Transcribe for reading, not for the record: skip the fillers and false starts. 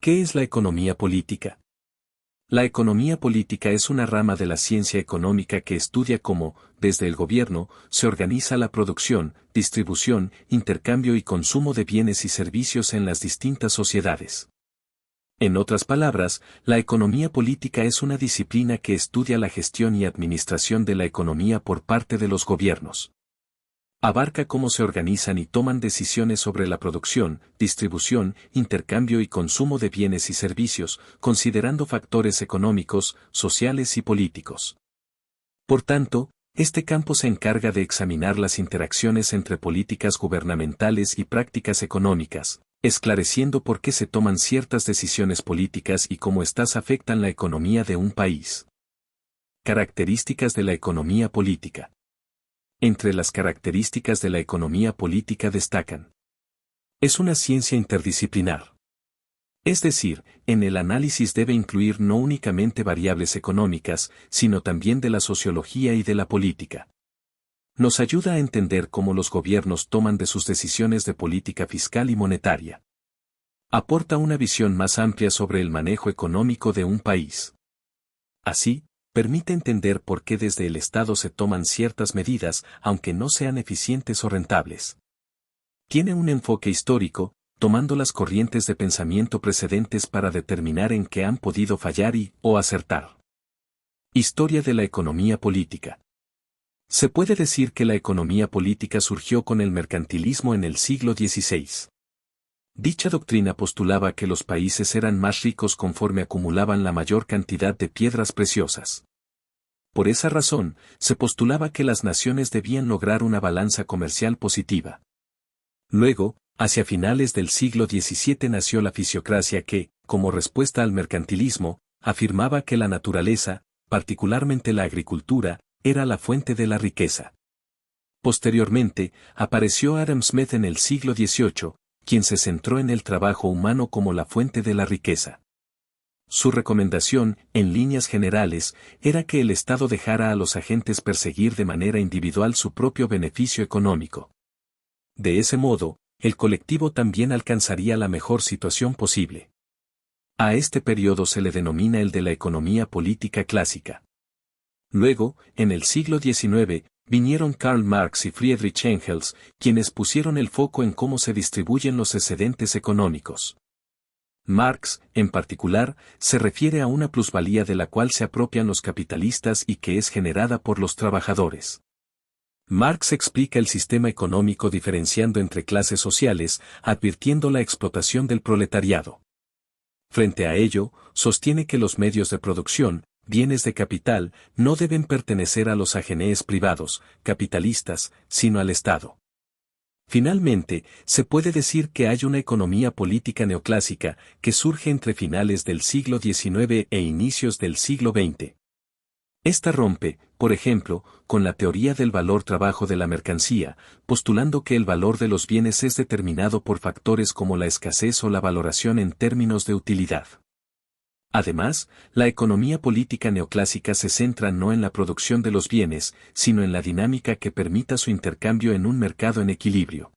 ¿Qué es la economía política? La economía política es una rama de la ciencia económica que estudia cómo, desde el gobierno, se organiza la producción, distribución, intercambio y consumo de bienes y servicios en las distintas sociedades. En otras palabras, la economía política es una disciplina que estudia la gestión y administración de la economía por parte de los gobiernos. Abarca cómo se organizan y toman decisiones sobre la producción, distribución, intercambio y consumo de bienes y servicios, considerando factores económicos, sociales y políticos. Por tanto, este campo se encarga de examinar las interacciones entre políticas gubernamentales y prácticas económicas, esclareciendo por qué se toman ciertas decisiones políticas y cómo éstas afectan la economía de un país. Características de la economía política. Entre las características de la economía política destacan: es una ciencia interdisciplinar. Es decir, en el análisis debe incluir no únicamente variables económicas, sino también de la sociología y de la política. Nos ayuda a entender cómo los gobiernos toman de sus decisiones de política fiscal y monetaria. Aporta una visión más amplia sobre el manejo económico de un país. Así, permite entender por qué desde el Estado se toman ciertas medidas, aunque no sean eficientes o rentables. Tiene un enfoque histórico, tomando las corrientes de pensamiento precedentes para determinar en qué han podido fallar o acertar. Historia de la economía política. Se puede decir que la economía política surgió con el mercantilismo en el siglo XVI. Dicha doctrina postulaba que los países eran más ricos conforme acumulaban la mayor cantidad de piedras preciosas. Por esa razón, se postulaba que las naciones debían lograr una balanza comercial positiva. Luego, hacia finales del siglo XVII nació la fisiocracia que, como respuesta al mercantilismo, afirmaba que la naturaleza, particularmente la agricultura, era la fuente de la riqueza. Posteriormente, apareció Adam Smith en el siglo XVIII, quien se centró en el trabajo humano como la fuente de la riqueza. Su recomendación, en líneas generales, era que el Estado dejara a los agentes perseguir de manera individual su propio beneficio económico. De ese modo, el colectivo también alcanzaría la mejor situación posible. A este periodo se le denomina el de la economía política clásica. Luego, en el siglo XIX, vinieron Karl Marx y Friedrich Engels, quienes pusieron el foco en cómo se distribuyen los excedentes económicos. Marx, en particular, se refiere a una plusvalía de la cual se apropian los capitalistas y que es generada por los trabajadores. Marx explica el sistema económico diferenciando entre clases sociales, advirtiendo la explotación del proletariado. Frente a ello, sostiene que los medios de producción, bienes de capital, no deben pertenecer a los agenees privados, capitalistas, sino al Estado. Finalmente, se puede decir que hay una economía política neoclásica que surge entre finales del siglo XIX e inicios del siglo XX. Esta rompe, por ejemplo, con la teoría del valor-trabajo de la mercancía, postulando que el valor de los bienes es determinado por factores como la escasez o la valoración en términos de utilidad. Además, la economía política neoclásica se centra no en la producción de los bienes, sino en la dinámica que permita su intercambio en un mercado en equilibrio.